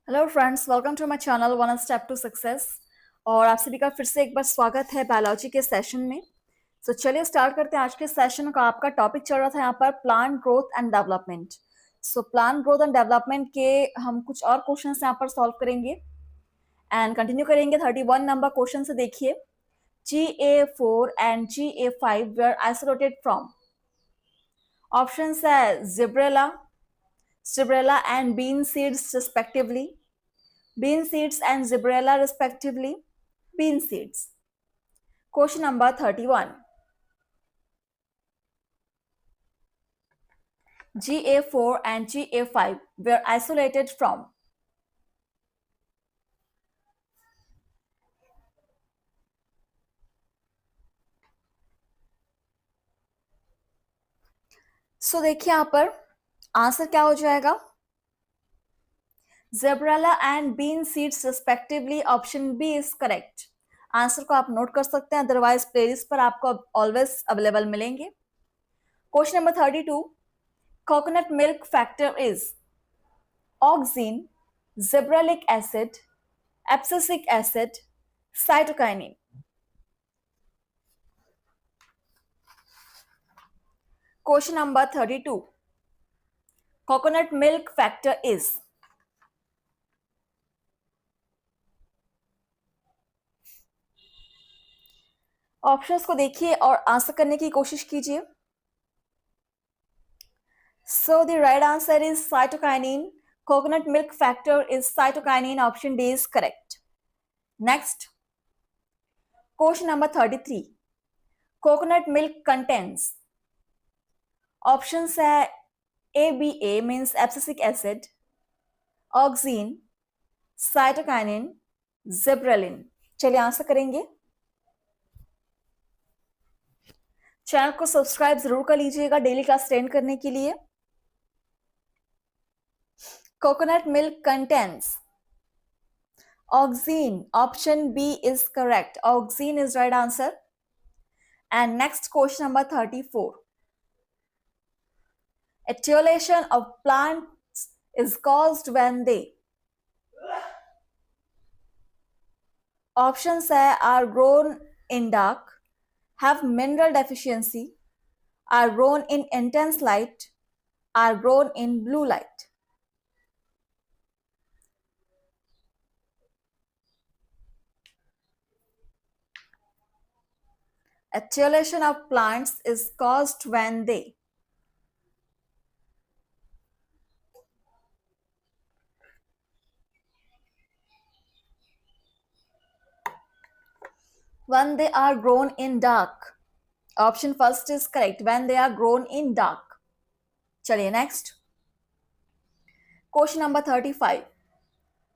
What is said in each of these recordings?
Hello friends, welcome to my channel one step to success. और आप सभी का फिर से एक बार स्वागत है बायोलॉजी के सेशन में। चलिए स्टार्ट करते हैं आज के सेशन का। आपका टॉपिक चल रहा था यहाँ पर plant growth and development. Plant growth and development के हम कुछ और क्वेश्चन यहाँ पर सॉल्व करेंगे एंड कंटिन्यू करेंगे। 31 नंबर क्वेश्चन से देखिए, GA4 and GA5 were isolated from options है Zibrella and bean seeds respectively, bean seeds and Zibrella respectively, bean seeds. Question number 31. GA4 and GA5 were isolated from देखिए यहाँ पर answer क्या हो जाएगा, Zebrella and bean seeds respectively. Option B is correct. Answer को आप note कर सकते हैं, अदरवाइज प्लेलिस्ट पर आपको ऑलवेज अवेलेबल मिलेंगे। Question number 32. Coconut milk factor is oxygen, gibberellic acid, abscisic acid, cytokinin. Question number 32. Coconut milk factor is options को देखिए और आंसर करने की कोशिश कीजिए। So the right answer is cytokinin. Coconut milk factor is cytokinin. Option D is correct. Next, question number 33. Coconut milk contains options है ABA means abscisic acid, auxin, cytokinin, gibberellin. चलिए answer करेंगे। Channel को subscribe जरूर कर लीजिएगा daily class attend करने के लिए। Coconut milk contains auxin, option B is correct. Auxin is right answer. And next question number 34. Etiolation of plants is caused when they options are grown in dark, have mineral deficiency, are grown in intense light, are grown in blue light. Etiolation of plants is caused when they are grown in dark. Option first is correct, when they are grown in dark. चलिए next. Question number 35.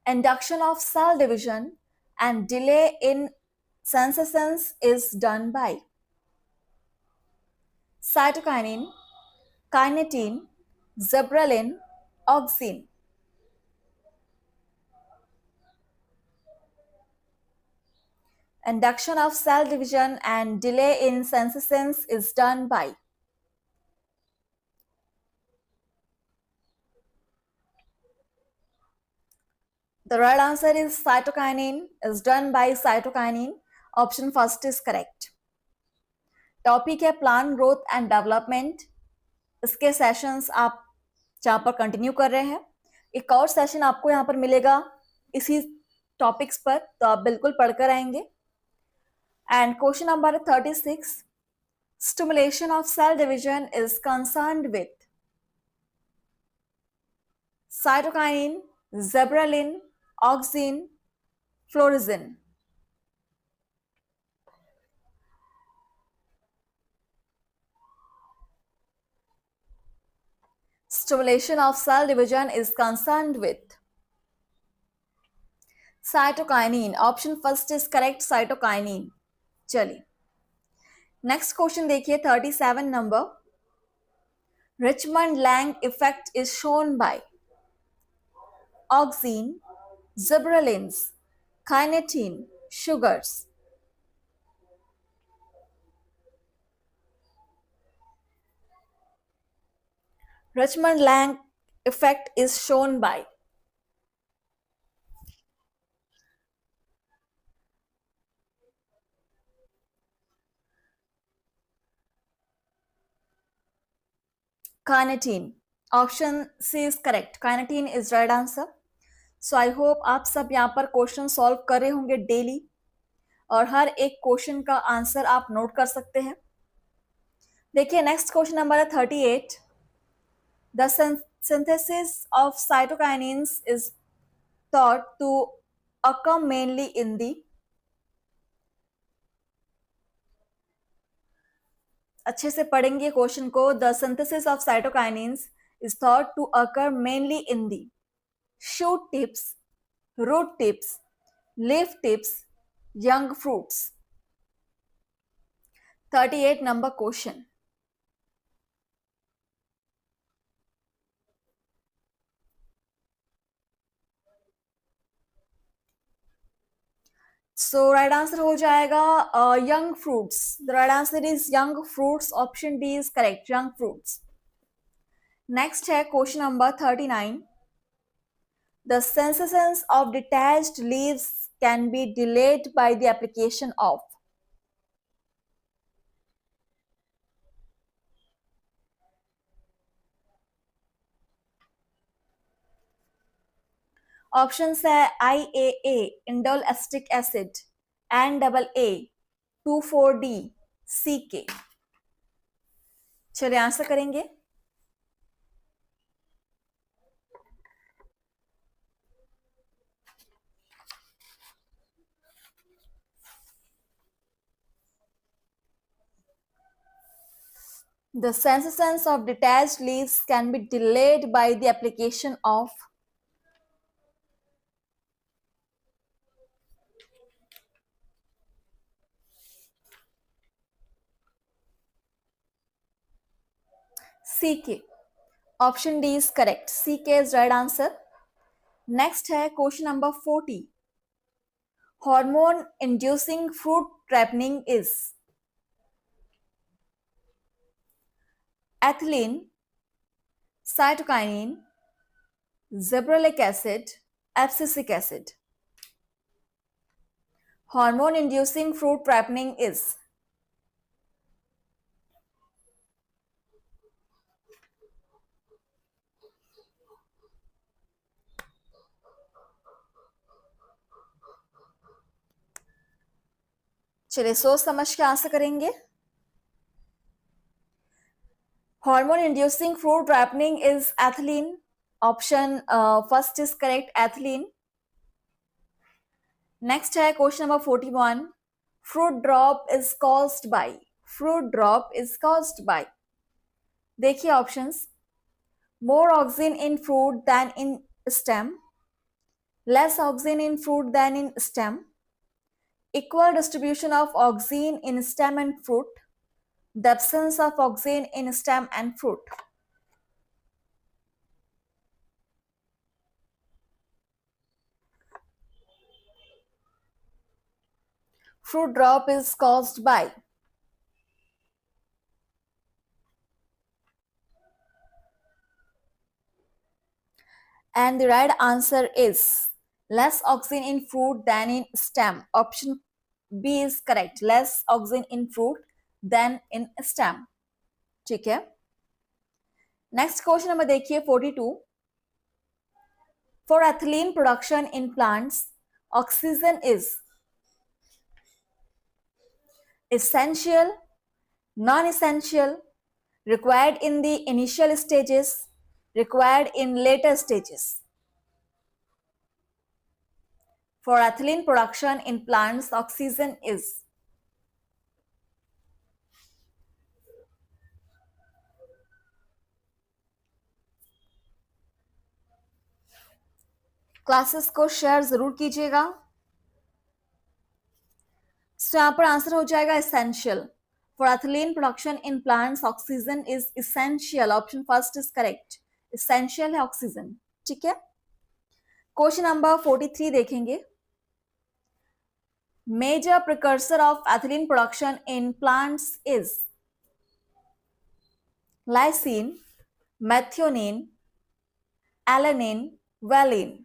Induction of cell division and delay in senescence is done by cytokinin, kinetin, zebralin, auxin. Induction of cell division and delay in senescence is done by the right answer is cytokinin, is done by cytokinin. Option first is correct. Topic है plant growth and development. इसके sessions आप जहाँ पर continue कर रहे हैं, एक और सेशन आपको यहाँ पर मिलेगा इसी टॉपिक्स पर, तो आप बिल्कुल पढ़कर आएंगे। And question number 36. Stimulation of cell division is concerned with cytokinin, zebralin, auxin, fluorescein. Stimulation of cell division is concerned with cytokinin. Option first is correct, cytokinin. चलिए नेक्स्ट क्वेश्चन देखिए 37 number. Richmond Lang effect is shown by auxin, zebralins, kinetin, sugars. Richmond Lang effect is shown by Carnitine. Option C is correct. Carnitine is right answer. So I hope आप सब यहाँ पर question solve कर रहे होंगे daily और हर एक question का आंसर आप नोट कर सकते हैं. देखिए नेक्स्ट क्वेश्चन नंबर है 38. The synthesis of cytokinins is thought to occur mainly in the. अच्छे से पढ़ेंगे क्वेश्चन को. The synthesis of cytokinins is thought to occur mainly in the shoot tips, root tips, leaf tips, young fruits. 38 number question. So right answer हो जाएगा young fruits. The right answer is young fruits. Option D is correct, young fruits. Next है question number 39. The senescence of detached leaves can be delayed by the application of. Options है IAA indole acetic acid, NAA 2,4-D, CK. चलिए answer करेंगे. The senescence of detached leaves can be delayed by the application of. CK. Option D is correct. CK is right answer. Next है question number 40. Hormone inducing fruit ripening is ethylene, cytokinin, zebralic acid, abscisic acid. Hormone inducing fruit ripening is. चलिए सोच समझ के answer करेंगे. Hormone inducing fruit ripening is ethylene. Option first is correct, ethylene. Next है question number 41. Fruit drop is caused by. Fruit drop is caused by. देखिए options. More oxygen in fruit than in stem. Less oxygen in fruit than in stem. Equal distribution of oxygen in stem and fruit. The absence of oxygen in stem and fruit. Fruit drop is caused by. And the right answer is less oxygen in fruit than in stem. Option B is correct. Less oxygen in fruit than in stem. ठीक है. Next question number देखिए 42. For ethylene production in plants, oxygen is essential, non-essential, required in the initial stages, required in later stages. For ethylene production in plants, oxygen is. Classes को share जरूर कीजिएगा. सो यहाँ पर answer हो जाएगा essential. For ethylene production in plants, oxygen is essential. Option first is correct. Essential है oxygen. ठीक है. क्वेश्चन नंबर 43 देखेंगे. Major precursor of ethylene production in plants is lysine, methionine, alanine, valine.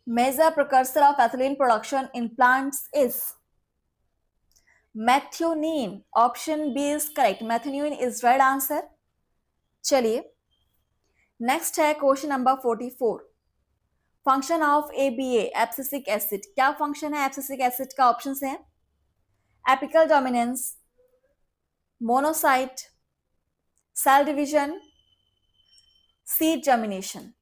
Major precursor of ethylene production in plants is methionine. Option B is correct. Methionine is right answer. चलिए next है question number 44. Function of ABA abscisic acid. क्या function है abscisic acid का? Options हैं apical dominance, monocyte, cell division, seed germination.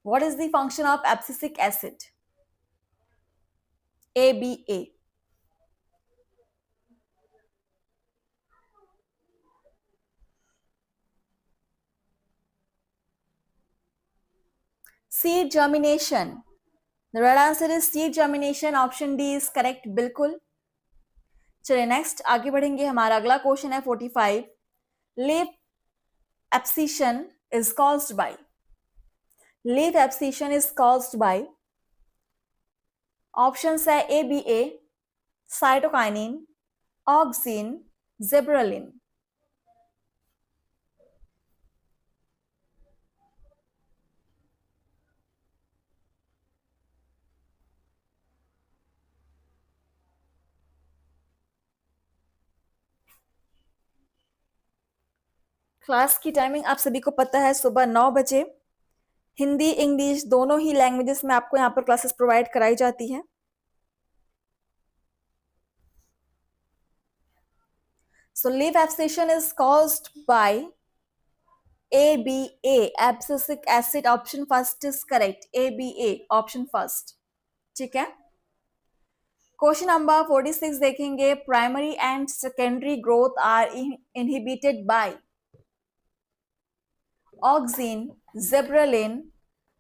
What is the function of abscisic acid? ABA. Seed germination. The right answer is seed germination. Option D is correct. बिल्कुल. चलिए next आगे बढ़ेंगे. हमारा अगला question है 45. Leaf abscission is caused by. Leaf abscission is caused by. Options है ABA, cytokinin, auxin, zebralin. Class की timing आप सभी को पता है, सुबह 9 बजे. हिंदी इंग्लिश दोनों ही लैंग्वेजेस में आपको यहाँ पर क्लासेस प्रोवाइड कराई जाती हैं. So leaf abscission is caused by ABA, abscisic acid. Option first is correct. ABA, option first. ठीक है. क्वेश्चन नंबर 46 देखेंगे. Primary and secondary growth are inhibited by auxin, gibberellin,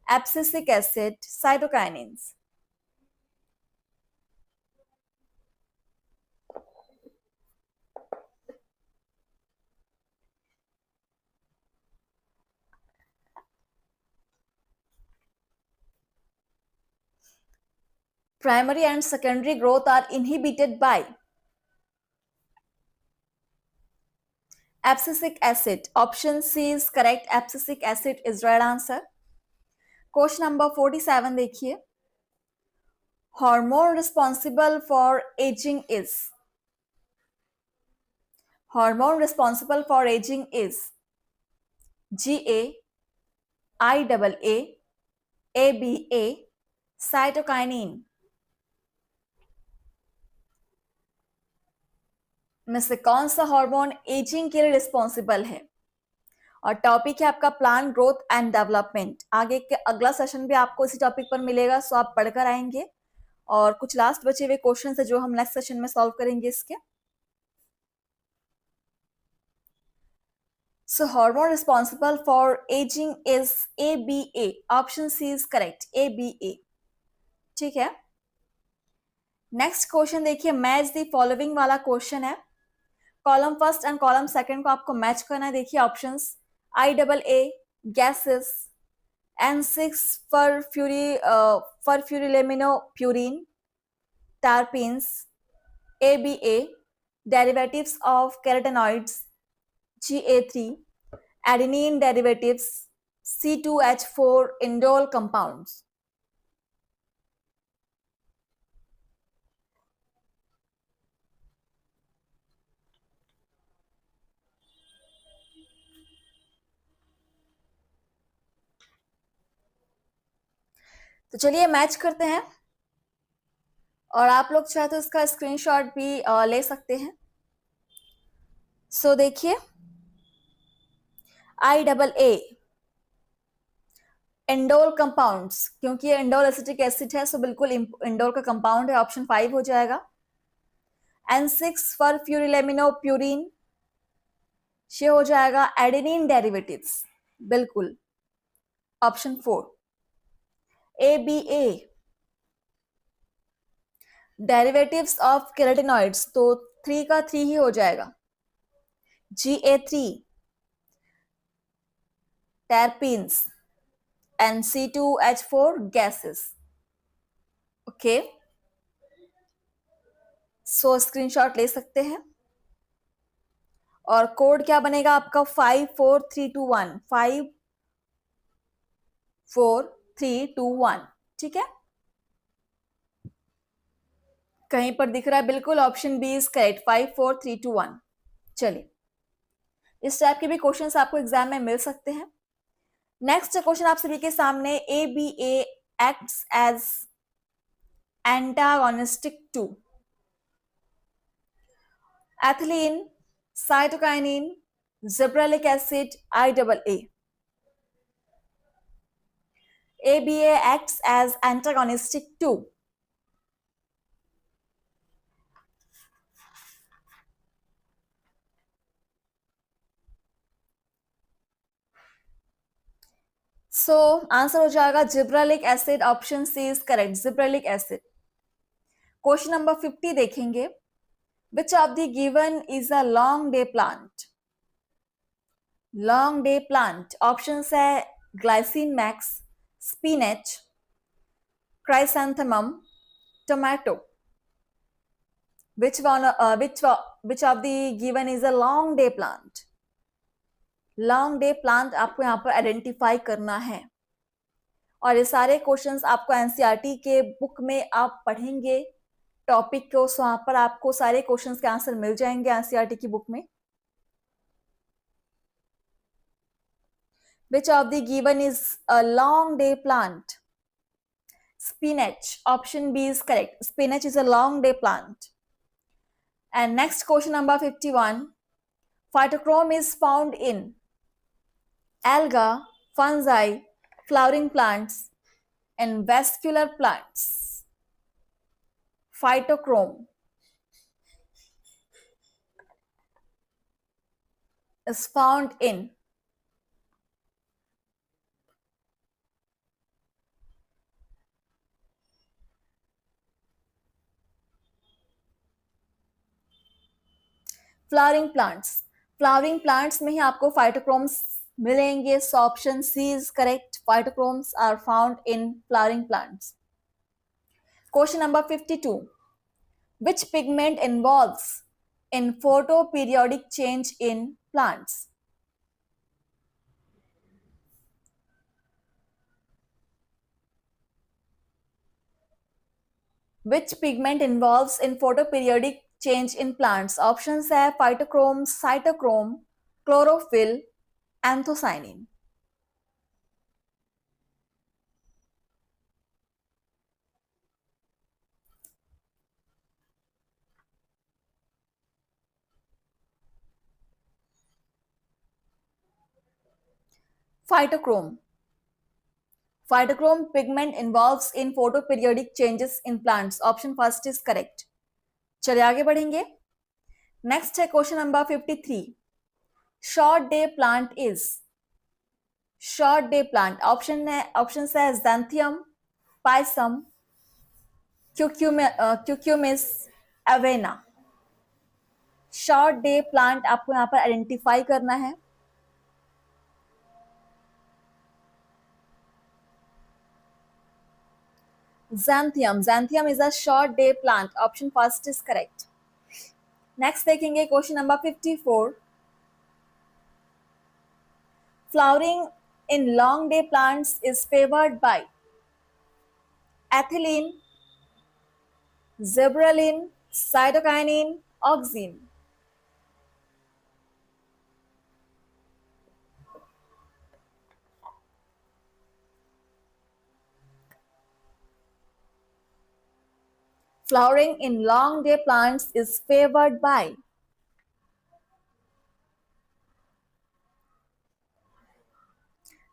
abscisic acid, cytokinins. Primary and secondary growth are inhibited by abscisic acid. Option C is correct. Abscisic acid is right answer. Question number 47 देखिए. Hormone responsible for aging is. Hormone responsible for aging is GA, IAA, ABA, cytokinin. में से कौन सा hormone ageing के लिए responsible है? और topic है आपका प्लांट ग्रोथ एंड डेवलपमेंट. आगे के अगला सेशन भी आपको इसी टॉपिक पर मिलेगा, सो आप पढ़कर आएंगे. और कुछ लास्ट बचे हुए क्वेश्चन है जो हम नेक्स्ट सेशन में सॉल्व करेंगे इसके. So hormone responsible for ageing is ABA. Option C is correct. ABA. ठीक है. नेक्स्ट क्वेश्चन देखिए. मैच द फॉलोइंग वाला क्वेश्चन है. Column first and column second को आपको मैच करना है. देखिए options IAA gases, N6 furfurylaminopurine, terpenes, ABA derivatives of carotenoids, GA3 adenine derivatives, C2H4 indole compounds. तो चलिए मैच करते हैं, और आप लोग चाहे तो इसका स्क्रीनशॉट भी ले सकते हैं. सो देखिए IAA इंडोल कंपाउंड्स, क्योंकि ये इंडोल एसिटिक एसिड है, सो बिल्कुल इंडोल का कंपाउंड है. ऑप्शन 5 हो जाएगा. N6 फरफ्यूरिलेमिनोप्यूरिन, ये हो जाएगा एडेनिन डेरिवेटिव्स. बिल्कुल ऑप्शन 4. ABA डेरिवेटिव्स ऑफ केराटिनॉइड्स, तो 3 का 3 ही हो जाएगा. GA3 terpenes and C2H4 gases. Okay, so screenshot ले सकते हैं. और कोड क्या बनेगा आपका? 54321. 54321. ठीक है, कहीं पर दिख रहा है? बिल्कुल, ऑप्शन बी इज करेक्ट। 5 4 3 2 1। चलिए, इस टाइप के भी क्वेश्चंस आपको एग्जाम में मिल सकते हैं। नेक्स्ट क्वेश्चन आप सभी के सामने, ABA acts as antagonistic to ethylene, cytokinin, zebralic acid, IAA. ABA acts as antagonistic to. So answer हो जाएगा gibberellic acid. Option C is correct, gibberellic acid. Question number 50 देखेंगे। Which of the given is a long day plant? Long day plant option है glycine max, spinach, chrysanthemum, tomato. which of the given is a long day plant? Long day plant आपको यहाँ पर identify करना है, और ये सारे questions आपको एनसीईआरटी के बुक में आप पढ़ेंगे टॉपिक को, सो वहां पर आपको सारे क्वेश्चंस के आंसर मिल जाएंगे एनसीईआरटी की बुक में। Which of the given is a long day plant? Spinach. Option B is correct. Spinach is a long day plant. And next question number 51. Phytochrome is found in alga, fungi, flowering plants, and vascular plants. Phytochrome is found in flowering plants. Flowering plants में ही आपको phytochromes मिलेंगे, so option C is correct. Phytochromes are found in flowering plants. Question number 52. Which pigment involves in photoperiodic change in plants? Which pigment involves in photoperiodic change in plants? Options है phytochrome, cytochrome, chlorophyll, anthocyanin. Phytochrome. Phytochrome pigment involves in photoperiodic changes in plants. Option first is correct. चलिए आगे बढ़ेंगे। Next है question number 53. Short day plant is, short day plant option है xanthium, pisum, cucumis, avena. Short day plant आपको यहाँ पर identify करना है। Xanthium. Xanthium is a short day plant. Option first is correct. Next देखेंगे question number 54. Flowering in long day plants is favored by ethylene, zebraline, cytokinin, auxin. Flowering in long day plants is favored by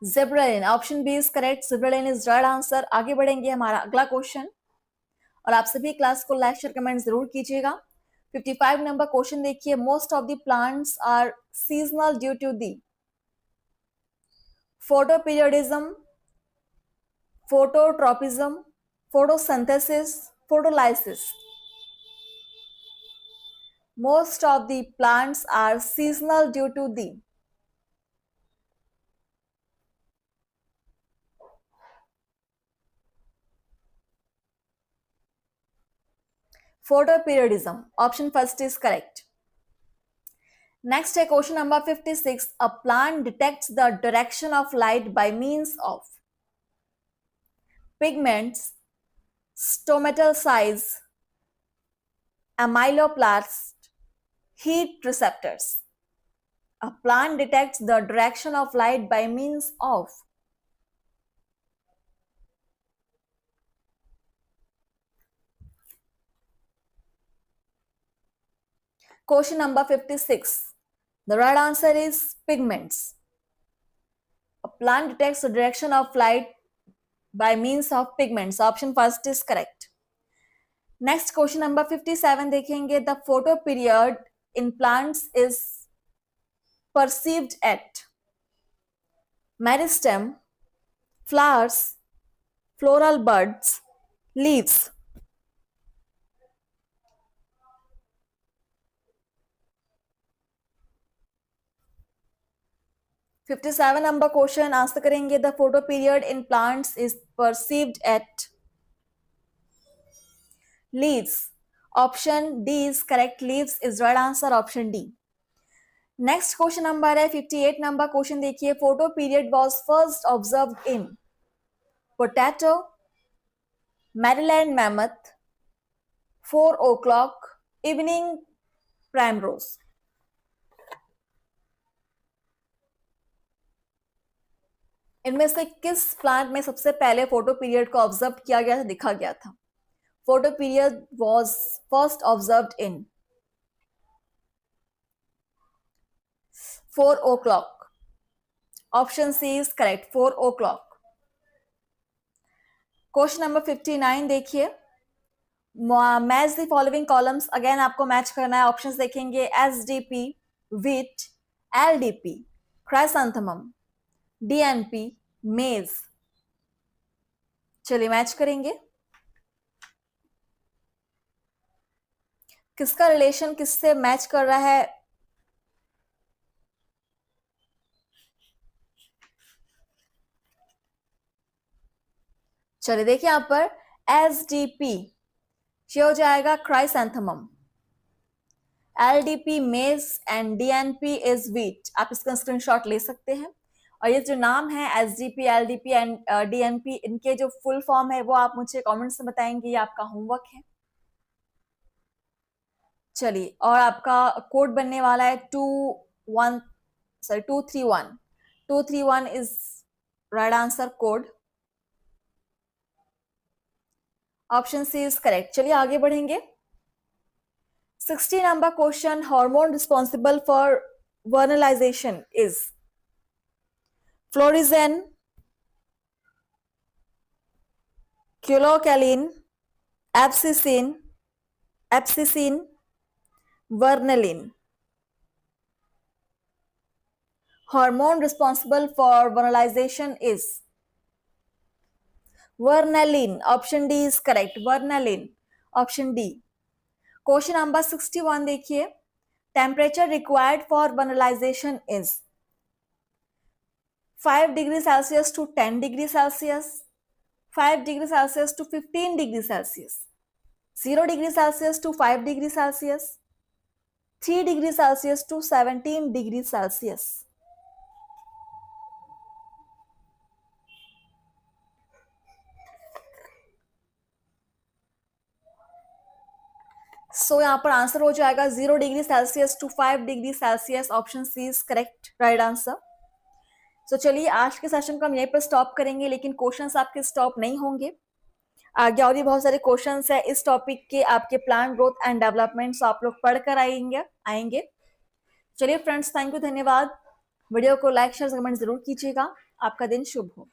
zebraline. Option B is correct. Zebraline is right answer. आगे बढ़ेंगे हमारा अगला question, और आप सभी class को like share comment जरूर कीजिएगा। 55 नंबर क्वेश्चन देखिए। Most of the plants are seasonal due to the photoperiodism, phototropism, photosynthesis, photolysis. Most of the plants are seasonal due to the photoperiodism. Option first is correct. Next है question number 56. A plant detects the direction of light by means of pigments, stomatal size, amyloplasts, heat receptors. A plant detects the direction of light by means of question number 56. The right answer is pigments. A plant detects the direction of light by means of pigments. Option first is correct. Next question number 57 देखेंगे. The photo period in plants is perceived at meristem, flowers, floral buds, leaves. 57 number question answer करेंगे. The photo period in plants is perceived at leaves. Option D is correct. Leaves is right answer. Option D. Next question number है 58 number question देखिए. Photo period was first observed in potato, Maryland mammoth, 4 o'clock, evening primrose. इनमें से किस plant में सबसे पहले photo period को observe किया गया था, दिखा गया था? Photo period was first observed in 4 o'clock. Option C is correct. 4 o'clock. Question number 59 देखिए. Match the following columns. Again आपको मैच करना है. ऑप्शंस देखेंगे. SDP, wheat, LDP, chrysanthemum, DNP, मेज. चलिए मैच करेंगे. किसका रिलेशन किससे मैच कर रहा है? चलिए देखिए यहां पर SDP ये हो जाएगा क्राइसैंथेमम, LDP मेज एंड DNP इज व्हीट. आप इसका स्क्रीनशॉट ले सकते हैं. और ये जो नाम है SDP, LDP एंड DNP, इनके जो फुल फॉर्म है वो आप मुझे कमेंट्स में बताएंगे. ये आपका होमवर्क है. चलिए, और आपका कोड बनने वाला है 231. 231 is right answer code. Option C is correct. चलिए आगे बढ़ेंगे. 60 number question. Hormone responsible for vernalisation is florigen, caulocaline, abscisin, vernalin. Hormone responsible for vernalization is Vernalin. Option D is correct. Vernalin. Option D. Question number 61 देखिए. Temperature required for vernalization is 5 degrees Celsius to 10 degrees Celsius, 5 degrees Celsius to 15 degrees Celsius, 0 degrees Celsius to 5 degrees Celsius, 3 degrees Celsius to 17 degrees Celsius. सो यहाँ पर answer हो जाएगा 0 degree Celsius to 5 degree Celsius. Option C is correct right answer. So चलिए आज के session को हम यहीं पर स्टॉप करेंगे, लेकिन क्वेश्चंस आपके स्टॉप नहीं होंगे. आगे और भी बहुत सारे क्वेश्चंस है इस टॉपिक के. आपके प्लांट ग्रोथ एंड डेवलपमेंट आप लोग पढ़कर आएंगे. चलिए फ्रेंड्स, थैंक यू, धन्यवाद. वीडियो को लाइक शेयर कमेंट जरूर कीजिएगा. आपका दिन शुभ हो.